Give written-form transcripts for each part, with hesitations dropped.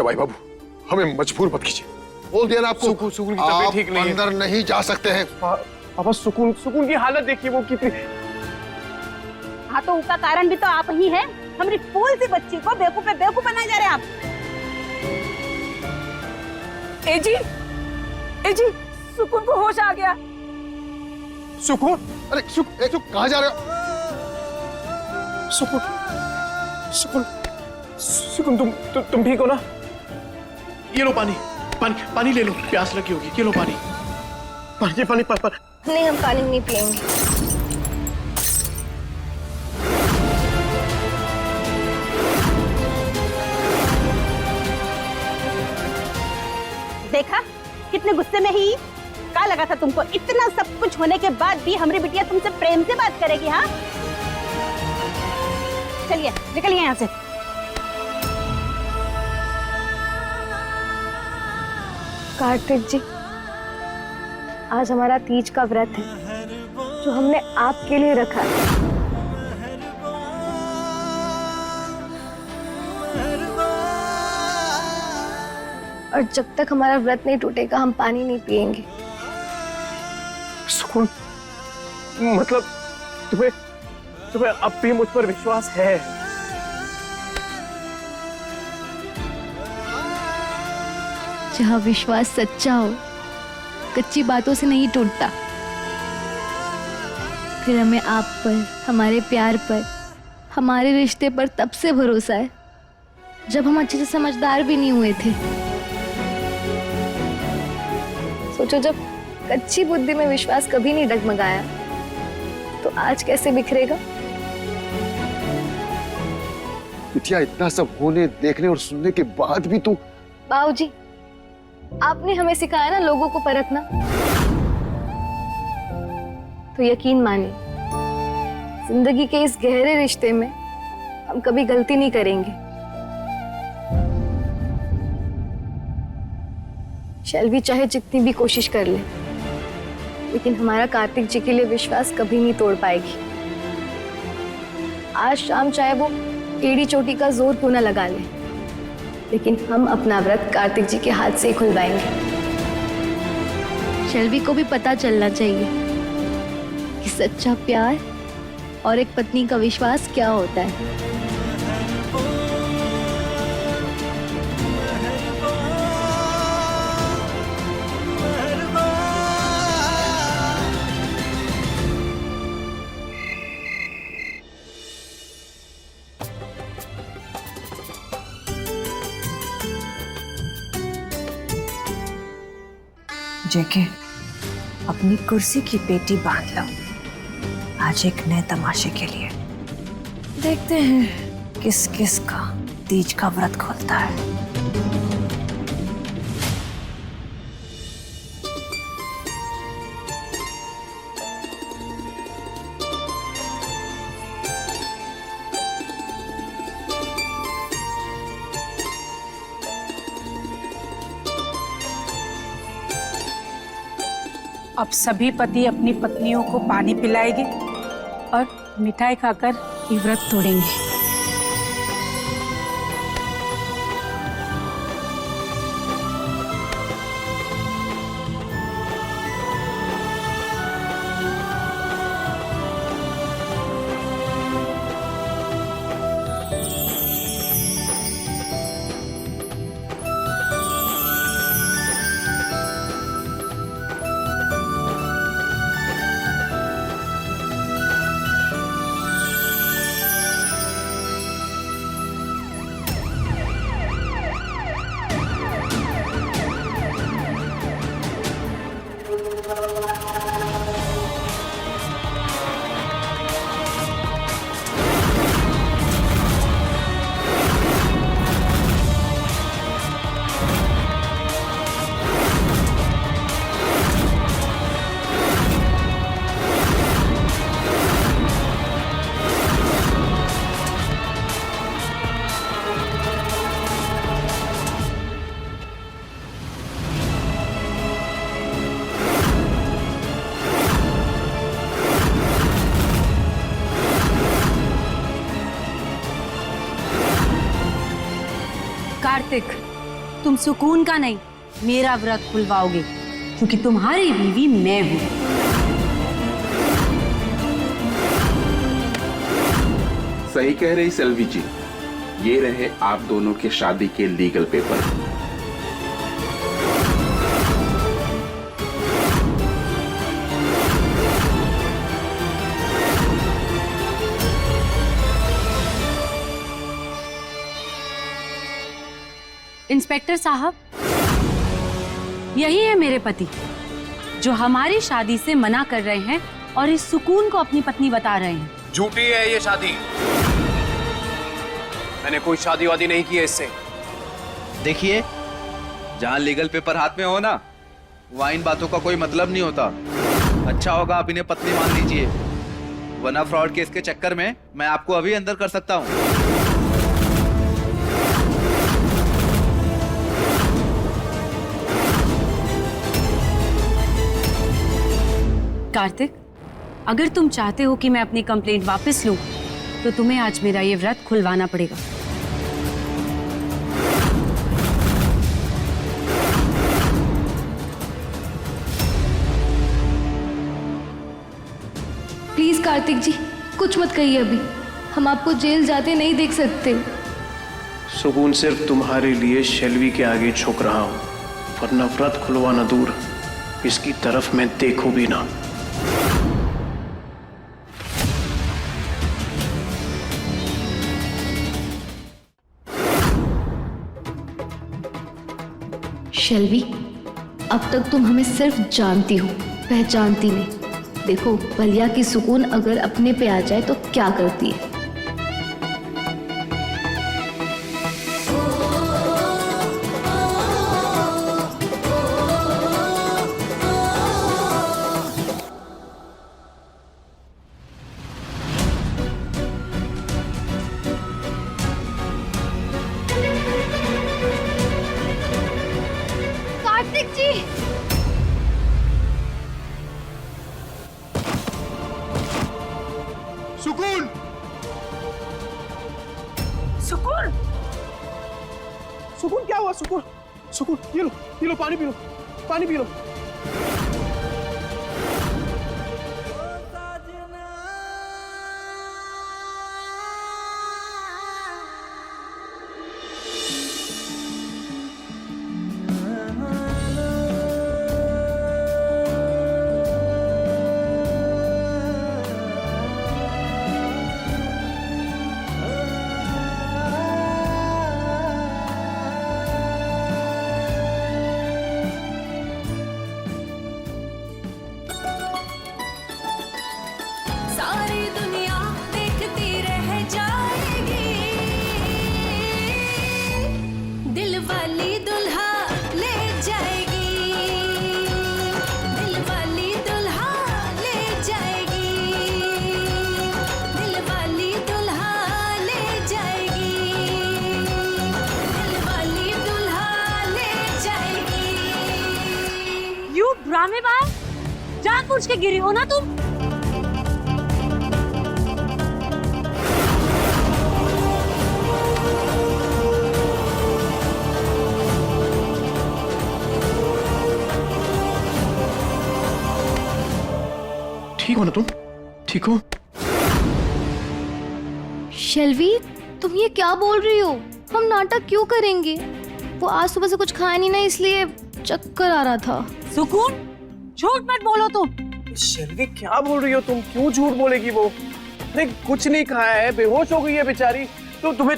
जवाई बाबू, हमें मजबूर मत कीजिए। बोल दिया ना आपको, सुकून की तबीयत ठीक नहीं है। अंदर नहीं जा सकते हैं। पापा सुकून की हालत देखिए वो कितनी। हाँ तो उसका कारण भी तो आप ही हैं। हमारी फूल सी बच्ची को बेवकूफ बनाए जा रहे हैं आप। ए जी, सुकून को होश आ गया। सुकून? अरे सुक कहाँ जा रहे हो? सुकून तुम ठीक हो ना? ये लो पानी ले लो, प्यास लगी होगी। ये लो पानी। नहीं, हम पानी नहीं पिएंगे। देखा कितने गुस्से में ही। क्या लगा था तुमको? इतना सब कुछ होने के बाद भी हमारी बिटिया तुमसे प्रेम से बात करेगी? हाँ चलिए निकलिए यहाँ से। कार्तिक जी, आज हमारा तीज का व्रत है जो हमने आपके लिए रखा है। और जब तक हमारा व्रत नहीं टूटेगा हम पानी नहीं पिएंगे। सुकून, मतलब तुम्हें अब भी मुझ पर विश्वास है? जहाँ विश्वास सच्चा हो, कच्ची बातों से नहीं टूटता। फिर हमें आप पर, हमारे प्यार पर, हमारे रिश्ते पर तब से भरोसा है जब हम अच्छे से समझदार भी नहीं हुए थे। सोचो, जब कच्ची बुद्धि में विश्वास कभी नहीं डगमगाया तो आज कैसे बिखरेगा? बिटिया, इतना सब होने, देखने और सुनने के बाद भी तू। बाबूजी, आपने हमें सिखाया ना लोगों को परखना, तो यकीन मानिए जिंदगी के इस गहरे रिश्ते में हम कभी गलती नहीं करेंगे। शैलवी चाहे जितनी भी कोशिश कर ले, लेकिन हमारा कार्तिक जी के लिए विश्वास कभी नहीं तोड़ पाएगी। आज शाम चाहे वो टेढ़ी चोटी का जोर क्यों ना लगा ले, लेकिन हम अपना व्रत कार्तिक जी के हाथ से ही खुलवाएंगे। शैलवी को भी पता चलना चाहिए कि सच्चा प्यार और एक पत्नी का विश्वास क्या होता है। जेके, अपनी कुर्सी की पेटी बांध लो, आज एक नए तमाशे के लिए। देखते हैं किस किस का तीज का व्रत खोलता है। अब सभी पति अपनी पत्नियों को पानी पिलाएंगे और मिठाई खाकर ये व्रत तोड़ेंगे। कार्तिक, तुम सुकून का नहीं, मेरा व्रत खुलवाओगे, क्योंकि तुम्हारी बीवी मैं हूं। सही कह रही सेल्वी जी, ये रहे आप दोनों के शादी के लीगल पेपर। इंस्पेक्टर साहब, यही है मेरे पति जो हमारी शादी से मना कर रहे हैं और इस सुकून को अपनी पत्नी बता रहे हैं। झूठी है ये शादी। मैंने कोई शादी वादी नहीं की है इससे। देखिए, जहां लीगल पेपर हाथ में हो ना, वहां इन बातों का कोई मतलब नहीं होता। अच्छा होगा आप इन्हें पत्नी मान लीजिए, वरना फ्रॉड केस के चक्कर में मैं आपको अभी अंदर कर सकता हूं। कार्तिक, अगर तुम चाहते हो कि मैं अपनी कंप्लेंट वापस लूं, तो तुम्हें आज मेरा ये व्रत खुलवाना पड़ेगा। प्लीज कार्तिक जी, कुछ मत कहिए अभी, हम आपको जेल जाते नहीं देख सकते। सुकून सिर्फ तुम्हारे लिए शेल्वी के आगे झुक रहा हूं, वरना व्रत खुलवाना दूर, इसकी तरफ मैं देखूं भी ना। शेल्वी, अब तक तुम हमें सिर्फ जानती हो, पहचानती नहीं। देखो, बलिया की सुकून अगर अपने पे आ जाए तो क्या करती है। कार्तिक जी, सुकून, सुकून, सुकून क्या हुआ? सुकून, सुकून, ये लो पानी पी लो, पानी पी लो। सारी दुनिया देखती रह जाएगी, दिल वाली दुल्हा ले जाएगी, दिल वाली दुल्हा ले जाएगी, दिल वाली दुल्हा ले जाएगी, दिल वाली दुल्हा ले जाएगी। यू ड्रामेबाज, जानबूझ के गिरी हो ना तुम। ठीक हो ना तुम? ठीक हो? शेल्वी, तुम ये क्या बोल रही हो? हम नाटक क्यों करेंगे? वो आज सुबह से कुछ खाया नहीं ना, इसलिए चक्कर आ रहा था। सुकून, झूठ मत बोलो तुम। शेल्वी क्या बोल रही हो तुम? क्यों झूठ बोलेगी वो? नहीं, कुछ नहीं खाया है, बेहोश हो गई है बेचारी। तो तुम्हें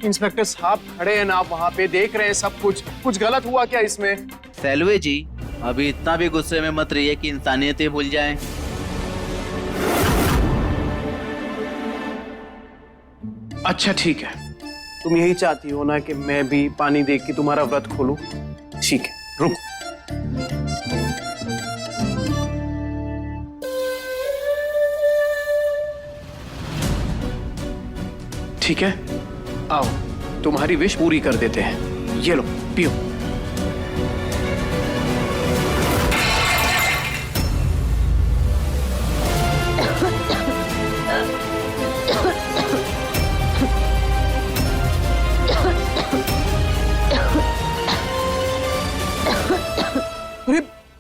इंस्पेक्टर साहब खड़े हैं ना, आप वहाँ पे देख रहे हैं सब कुछ गलत हुआ क्या इसमें? सेल्वी जी, अभी इतना भी गुस्से में मत रहिए कि इंसानियत भूल जाएं। अच्छा ठीक है, तुम यही चाहती हो ना कि मैं भी पानी देख के तुम्हारा व्रत खोलूं? ठीक है, रुको। ठीक है, आओ तुम्हारी विश पूरी कर देते हैं। ये लो, पियो।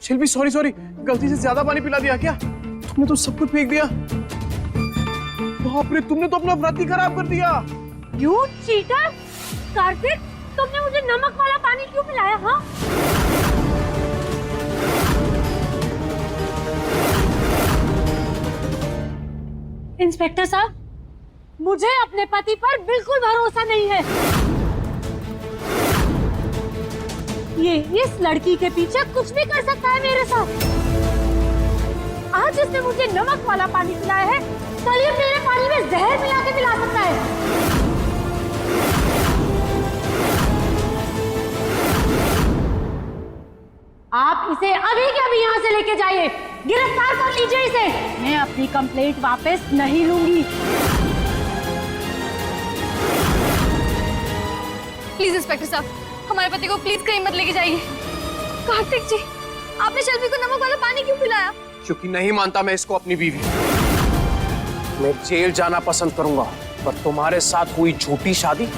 शिल्पी सॉरी सॉरी, गलती से ज्यादा पानी पिला दिया क्या? तुमने तो सब कुछ फेंक दिया। बाप रे, तुमने तो अपना व्रत ही खराब कर दिया। You cheater! कार्तिक, तुमने मुझे नमक वाला पानी क्यों पिलाया? हाँ, इंस्पेक्टर साहब, मुझे अपने पति पर बिल्कुल भरोसा नहीं है। ये इस लड़की के पीछे कुछ भी कर सकता है मेरे साथ। आज इसने मुझे नमक वाला पानी पिलाया है, कल ये मेरे पानी में जहर मिला के पिला सकता है। आप इसे अभी के अभी यहाँ से लेके जाइए, गिरफ्तार कर लीजिए इसे। मैं अपनी कंप्लेंट वापस नहीं लूंगी। प्लीज इंस्पेक्टर साहब, हमारे पति को प्लीज कहीं मत लेके जाइए। कार्तिक जी, आपने शैल्वी को नमक वाला पानी क्यों पिलाया? क्योंकि नहीं मानता मैं इसको अपनी बीवी। मैं जेल जाना पसंद करूंगा, पर तुम्हारे साथ हुई झूठी शादी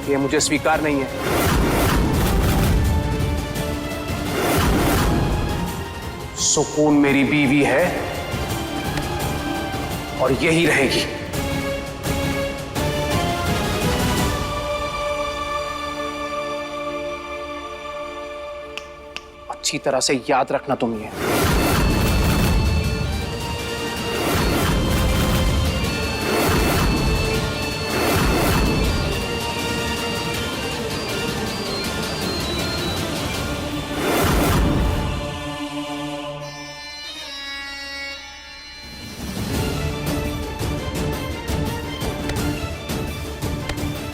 ये मुझे स्वीकार नहीं है। सुकून मेरी बीवी है और यही रहेगी। अच्छी तरह से याद रखना तुम ये।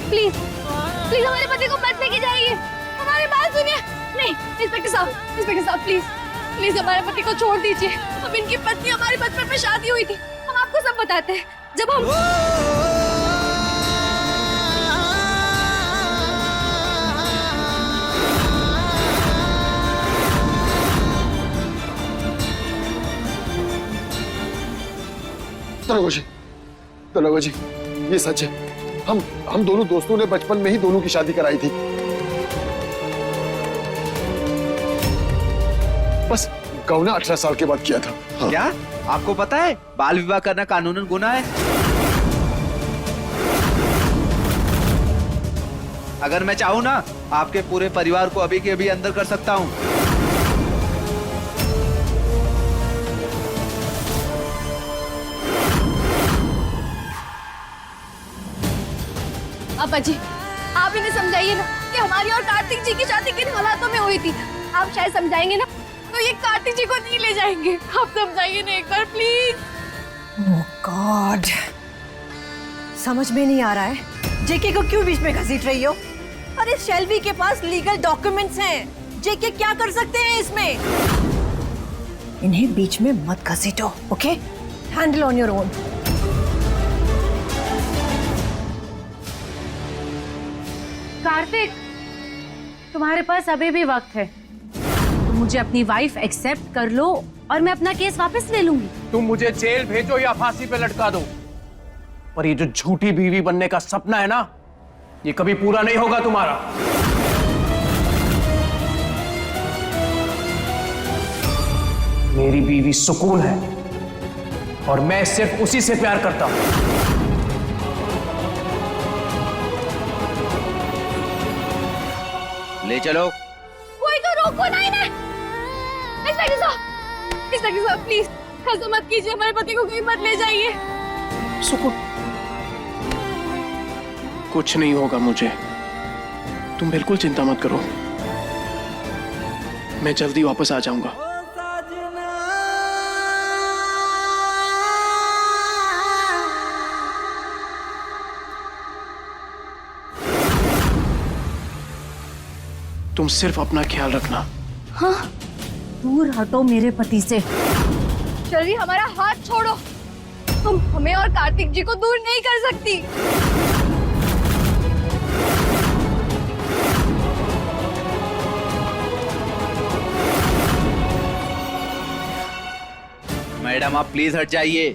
प्लीज प्लीज हमारे पति को मत लेके जाइए, हमारी बात सुनिए। नहीं इंस्पेक्टर साहब प्लीज प्लीज हमारे पति को छोड़ दीजिए। अब इनकी पत्नी, हमारी बचपन में शादी हुई थी, हम आपको सब बताते हैं। जब हम दरोगा जी, ये सच है। हम दोनों दोस्तों ने बचपन में ही दोनों की शादी कराई थी। बस गौना 18 साल के बाद किया था। हाँ। क्या आपको पता है बाल विवाह करना कानूनन गुनाह है? अगर मैं चाहूँ ना, आपके पूरे परिवार को अभी के अभी अंदर कर सकता हूँ। अब्बा जी, आप इन्हें समझाइए ना कि हमारी और कार्तिक जी की शादी किन हालातों में हुई थी। आप शायद समझाएंगे ना तो ये कार्तिक जी को नहीं ले जाएंगे। आप समझाइए ना एक बार प्लीज। ओह गॉड, समझ में नहीं आ रहा है जेके को क्यों बीच में घसीट रही हो? अरे शेल्वी के पास लीगल डॉक्यूमेंट्स हैं, जेके क्या कर सकते हैं इसमें? इन्हें बीच में मत घसीटो, okay? Handle on your own. Kartik, तुम्हारे पास अभी भी वक्त है। तुम मुझे अपनी वाइफ एक्सेप्ट कर लो और मैं अपना केस वापस ले लूंगी। तुम मुझे जेल भेजो या फांसी पे लटका दो, पर ये जो झूठी बीवी बनने का सपना है ना, ये कभी पूरा नहीं होगा तुम्हारा। मेरी बीवी सुकून है और मैं सिर्फ उसी से प्यार करता हूं। ले चलो। कोई तो रोको नहीं ना। इंस्पेक्टर साहब प्लीज ऐसा मत कीजिए, हमारे पति को कहीं मत ले जाइए। सुकून, कुछ नहीं होगा मुझे, तुम बिल्कुल चिंता मत करो। मैं जल्दी वापस आ जाऊंगा। तुम सिर्फ अपना ख्याल रखना। हाँ, दूर हटो मेरे पति से। शर्वी, हमारा हाथ छोड़ो, तुम हमें और कार्तिक जी को दूर नहीं कर सकती। मैडम आप प्लीज हट जाइए,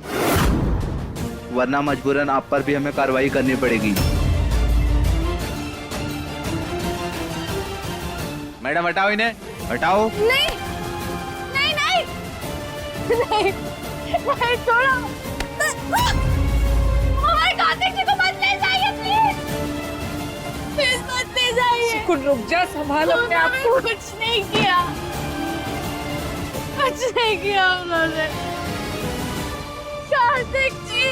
वरना मजबूरन आप पर भी हमें कार्रवाई करनी पड़ेगी। मैडम हटाओ इन्हें, हटाओ। नहीं, नहीं नहीं छोड़ो, हमारे कार्तिक जी को मत ले जाइए प्लीज, प्लीज मत ले जाइए। सुकून रुक जा, संभाल अपने आप को। कुछ नहीं किया, कुछ नहीं किया उन्होंने। कार्तिक जी,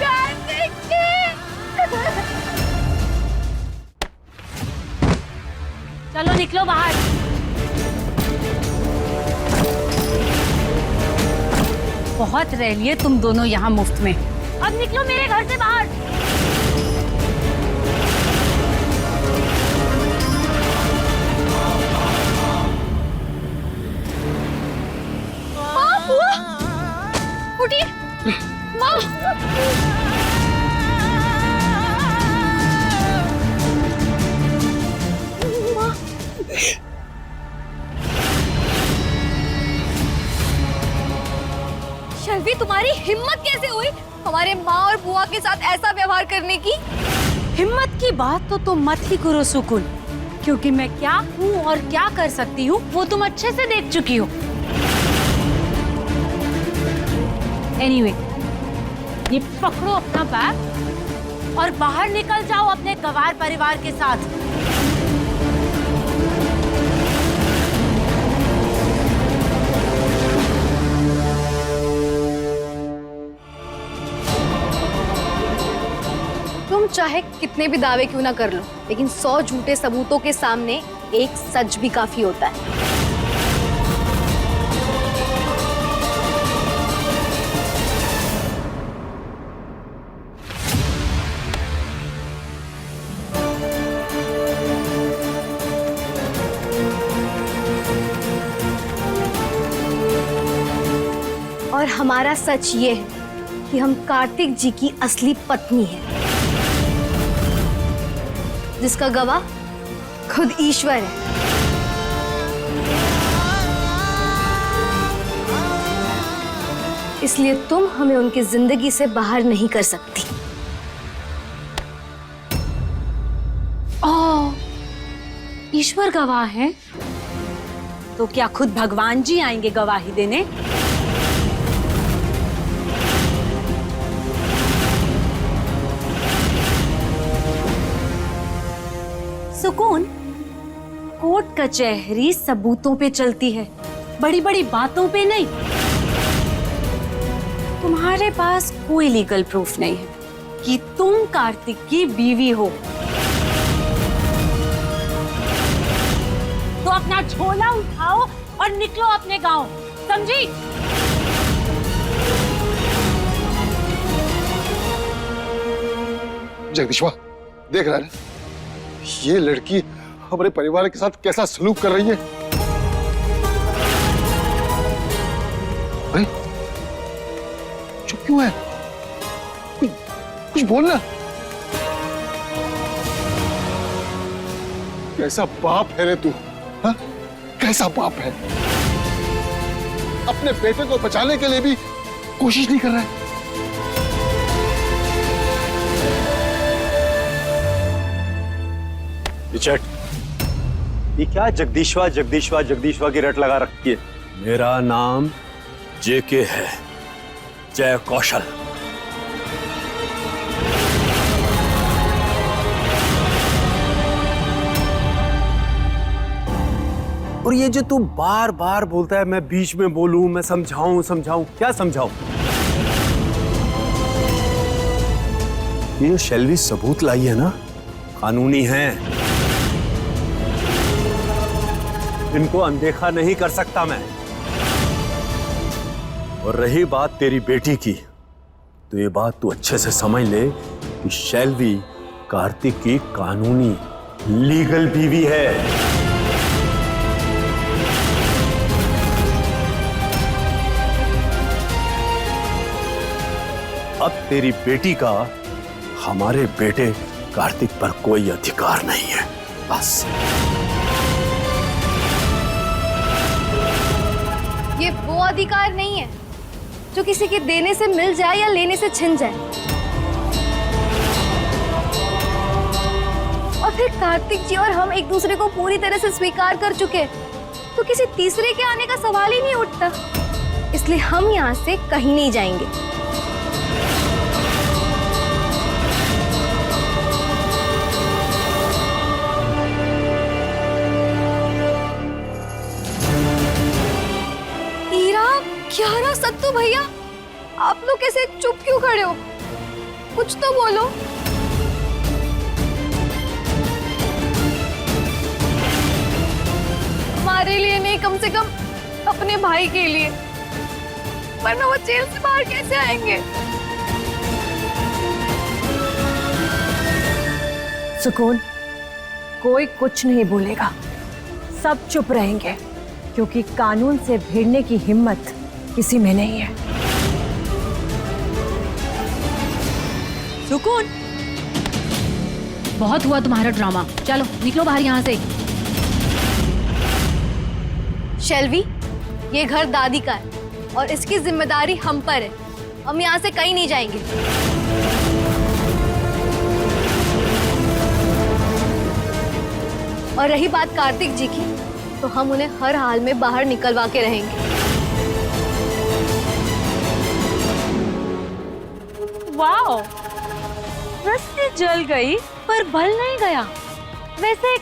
कार्तिक जी। चलो निकलो बाहर। बहुत रह लिए तुम दोनों यहाँ मुफ्त में, अब निकलो मेरे घर से बाहर। माँ, बुआ, उठिए, माँ। शर्वी, तुम्हारी हिम्मत कैसे हुई हमारे माँ और बुआ के साथ ऐसा व्यवहार करने की? हिम्मत की बात तो तुम मत ही करो सुकून, क्योंकि मैं क्या हूँ और क्या कर सकती हूँ वो तुम अच्छे से देख चुकी हो। एनीवे, ये पकड़ो अपना बैग और बाहर निकल जाओ अपने गवार परिवार के साथ। तुम चाहे कितने भी दावे क्यों ना कर लो, लेकिन 100 झूठे सबूतों के सामने एक सच भी काफी होता है। और हमारा सच ये है कि हम कार्तिक जी की असली पत्नी हैं, जिसका गवाह खुद ईश्वर है। इसलिए तुम हमें उनकी जिंदगी से बाहर नहीं कर सकती। ओह, ईश्वर गवाह है तो क्या खुद भगवान जी आएंगे गवाही देने? सुकून, कोर्ट कचहरी सबूतों पे चलती है, बड़ी बड़ी बातों पे नहीं। तुम्हारे पास कोई लीगल प्रूफ नहीं है कि तुम कार्तिक की बीवी हो, तो अपना झोला उठाओ और निकलो अपने गांव, समझी? जगदीशवा, देख रहा है ये लड़की हमारे परिवार के साथ कैसा सलूक कर रही है। भाई चुप क्यों है? कुछ बोलना। कैसा बाप है रे तू? हाँ? कैसा बाप है? अपने बेटे को बचाने के लिए भी कोशिश नहीं कर रहा है। चट, ये क्या जगदीशवा जगदीशवा जगदीशवा की रट लगा रखी है? मेरा नाम जेके है, जय कौशल। और ये जो तू बार बार बोलता है मैं बीच में बोलूं, मैं समझाऊं समझाऊं, क्या समझाऊं? ये जो शेल्वी सबूत लाई है ना, कानूनी है, इनको अनदेखा नहीं कर सकता मैं। और रही बात तेरी बेटी की, तो ये बात तू अच्छे से समझ ले कि शेल्वी कार्तिक की कानूनी लीगल बीवी है। अब तेरी बेटी का हमारे बेटे कार्तिक पर कोई अधिकार नहीं है, बस। ये वो अधिकार नहीं है जो किसी के देने से मिल जाए या लेने से छिन जाए। और फिर कार्तिक जी और हम एक दूसरे को पूरी तरह से स्वीकार कर चुके हैं, तो किसी तीसरे के आने का सवाल ही नहीं उठता। इसलिए हम यहाँ से कहीं नहीं जाएंगे। हीरा, क्यारा, सत्तू भैया, आप लोग कैसे चुप क्यों खड़े हो? कुछ तो बोलो। हमारे लिए नहीं, कम से कम अपने भाई के लिए, वरना वो जेल से बाहर कैसे आएंगे? सुकून, कोई कुछ नहीं बोलेगा, सब चुप रहेंगे, क्योंकि कानून से भिड़ने की हिम्मत किसी में नहीं है। सुकून, बहुत हुआ तुम्हारा ड्रामा, चलो निकलो बाहर यहाँ से। शेल्वी, ये घर दादी का है और इसकी जिम्मेदारी हम पर है। हम यहाँ से कहीं नहीं जाएंगे। और रही बात कार्तिक जी की, तो हम उन्हें हर हाल में बाहर निकलवा के रहेंगे। वाओ, रस्सी जल गई पर बल नहीं गया। वैसे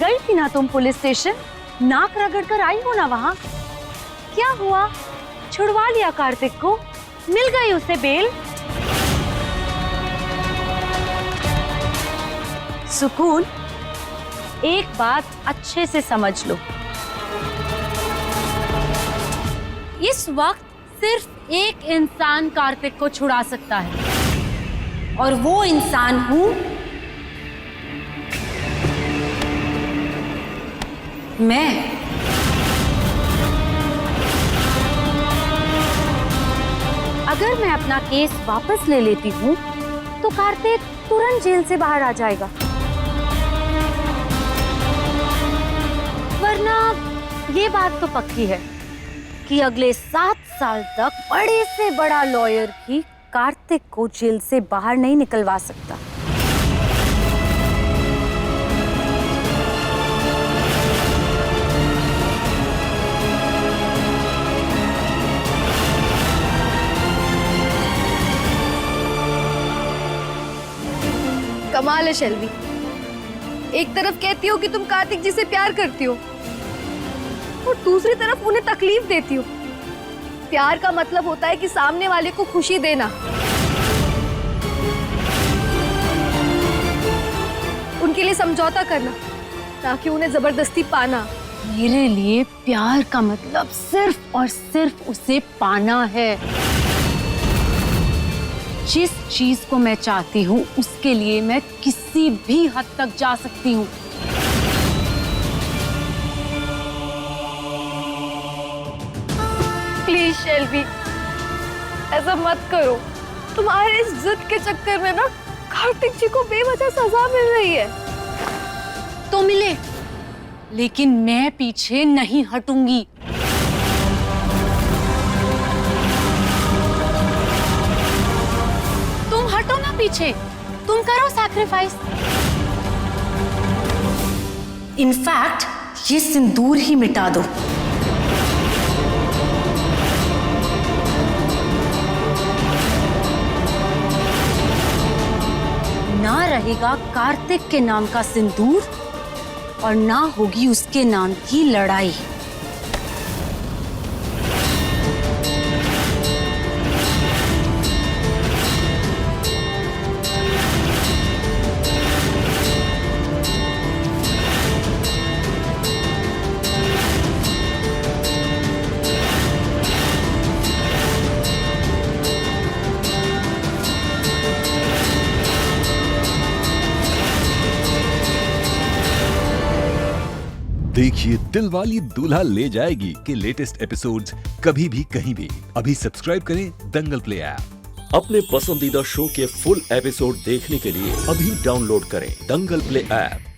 गई थी ना तुम पुलिस स्टेशन, नाक रगड़ कर आई हो ना वहाँ। क्या हुआ, छुड़वा लिया कार्तिक को, मिल गई उसे बेल। सुकून, एक बात अच्छे से समझ लो, इस वक्त सिर्फ एक इंसान कार्तिक को छुड़ा सकता है, और वो इंसान हूं मैं। अगर मैं अपना केस वापस ले लेती हूँ तो कार्तिक तुरंत जेल से बाहर आ जाएगा, वरना ये बात तो पक्की है कि अगले 7 साल तक बड़े से बड़ा लॉयर भी कार्तिक को जेल से बाहर नहीं निकलवा सकता। कमाल है शेल्वी, एक तरफ कहती हो कि तुम कार्तिक जी से प्यार करती हो और दूसरी तरफ उन्हें तकलीफ देती हो। प्यार का मतलब होता है कि सामने वाले को खुशी देना, उनके लिए समझौता करना, ताकि उन्हें जबरदस्ती पाना। मेरे लिए प्यार का मतलब सिर्फ और सिर्फ उसे पाना है। जिस चीज को मैं चाहती हूँ उसके लिए मैं किसी भी हद तक जा सकती हूँ। प्लीज शेल्वी, ऐसा मत करो। तुम्हारे इस जिद के चक्कर में ना कार्तिक जी को बेवजह सजा मिल रही है। तो मिले, लेकिन मैं पीछे नहीं हटूंगी। तुम हटो ना पीछे, तुम करो सैक्रिफाइस। इनफैक्ट ये सिंदूर ही मिटा दो। ना रहेगा कार्तिक के नाम का सिंदूर और ना होगी उसके नाम की लड़ाई। देखिए दिलवाली दूल्हा ले जाएगी के लेटेस्ट एपिसोड्स कभी भी कहीं भी। अभी सब्सक्राइब करें दंगल प्ले ऐप। अपने पसंदीदा शो के फुल एपिसोड देखने के लिए अभी डाउनलोड करें दंगल प्ले ऐप।